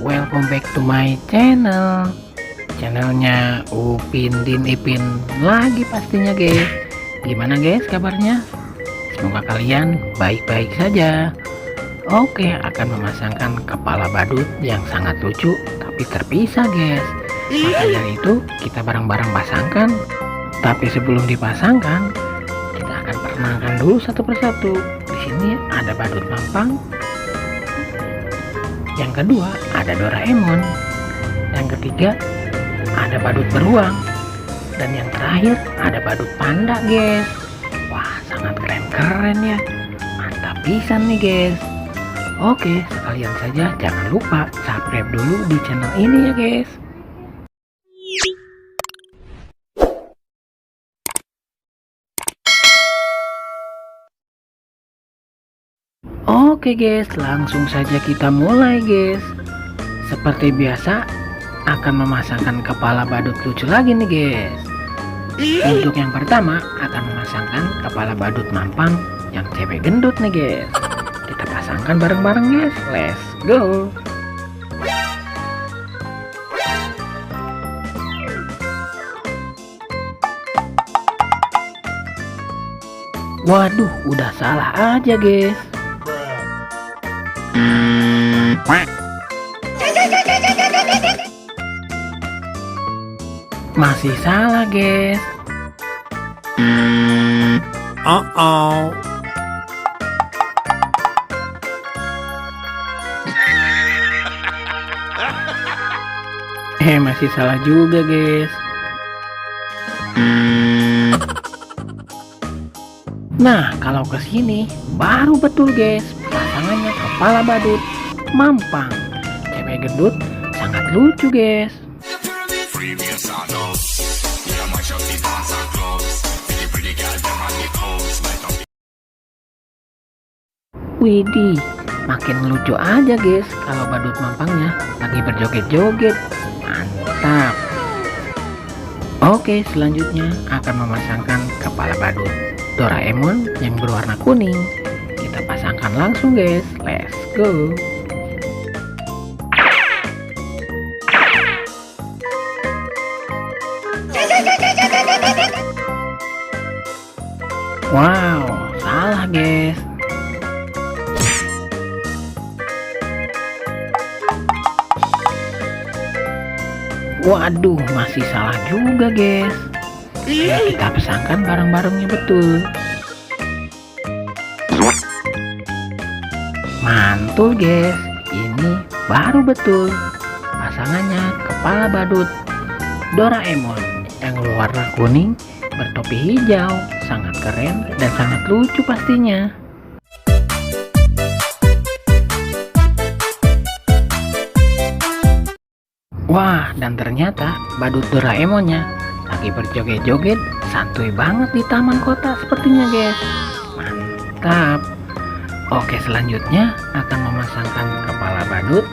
welcome back to my channelnya Upin Din Ipin lagi pastinya guys. Gimana guys kabarnya? Semoga kalian baik-baik saja. Oke, akan memasangkan kepala badut yang sangat lucu tapi terpisah guys. Maka dari itu kita bareng-bareng pasangkan. Tapi sebelum dipasangkan, kita akan perkenalkan dulu satu persatu. Di sini ada badut mampang. Yang kedua ada Doraemon. Yang ketiga ada badut beruang. Dan yang terakhir ada badut panda guys. Wah, sangat keren-keren ya. Mantap pisan nih guys. Oke, sekalian saja jangan lupa subscribe dulu di channel ini ya guys. Oke guys, langsung saja kita mulai guys. Seperti biasa akan memasangkan kepala badut lucu lagi nih guys. Untuk yang pertama akan memasangkan kepala badut mampang yang cewek gendut nih guys. Kita pasangkan bareng-bareng guys. Let's go. Waduh, udah salah aja guys. Masih salah guys. Masih salah juga guys. Nah, kalau ke sini baru betul guys. Pasangannya kepala badut mampang cewek gendut sangat lucu guys. Widih, makin lucu aja guys kalau badut mampangnya lagi berjoget-joget. Mantap. Oke, selanjutnya akan memasangkan kepala badut Doraemon yang berwarna kuning. Kita pasangkan langsung guys. Let's go. Wow, salah guys. Waduh, masih salah juga guys. Ya, kita pasangkan bareng-barengnya betul. Mantul guys, ini baru betul. Pasangannya kepala badut Doraemon yang berwarna kuning bertopi hijau. Sangat keren dan sangat lucu pastinya. Wah, dan ternyata badut Doraemonnya lagi berjoget-joget santuy banget di taman kota sepertinya guys. Mantap. Oke, selanjutnya akan memasangkan kepala badut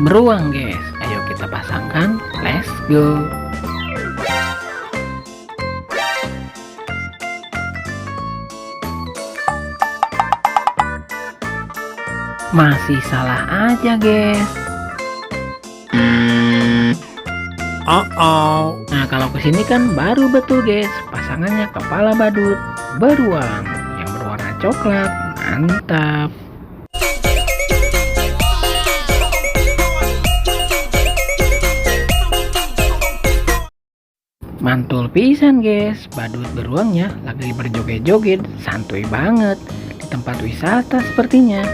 beruang guys. Ayo kita pasangkan. Let's go. Masih salah aja guys. Nah, kalau kesini kan baru betul guys. Pasangannya kepala badut beruang yang berwarna coklat. Mantap. Mantul pisan guys. Badut beruangnya lagi berjoget-joget santuy banget di tempat wisata sepertinya.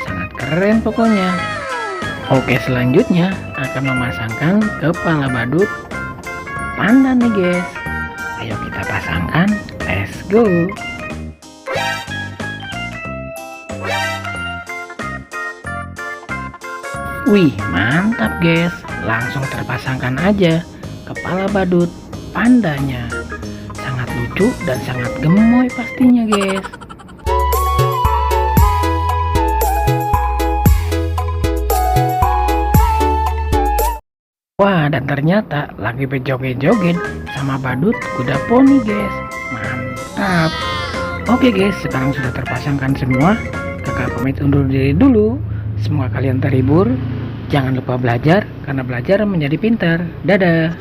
Sangat keren pokoknya. Oke, selanjutnya akan memasangkan kepala badut panda nih guys. Ayo kita pasangkan. Let's go. Wih, mantap guys. Langsung terpasangkan aja kepala badut pandanya. Sangat lucu dan sangat gemoy pastinya guys. Wah, dan ternyata lagi berjoget-joget sama badut kuda poni guys. Mantap. Oke guys, sekarang sudah terpasangkan semua. Kakak pamit undur diri dulu. Semoga kalian terhibur. Jangan lupa belajar, karena belajar menjadi pintar. Dadah.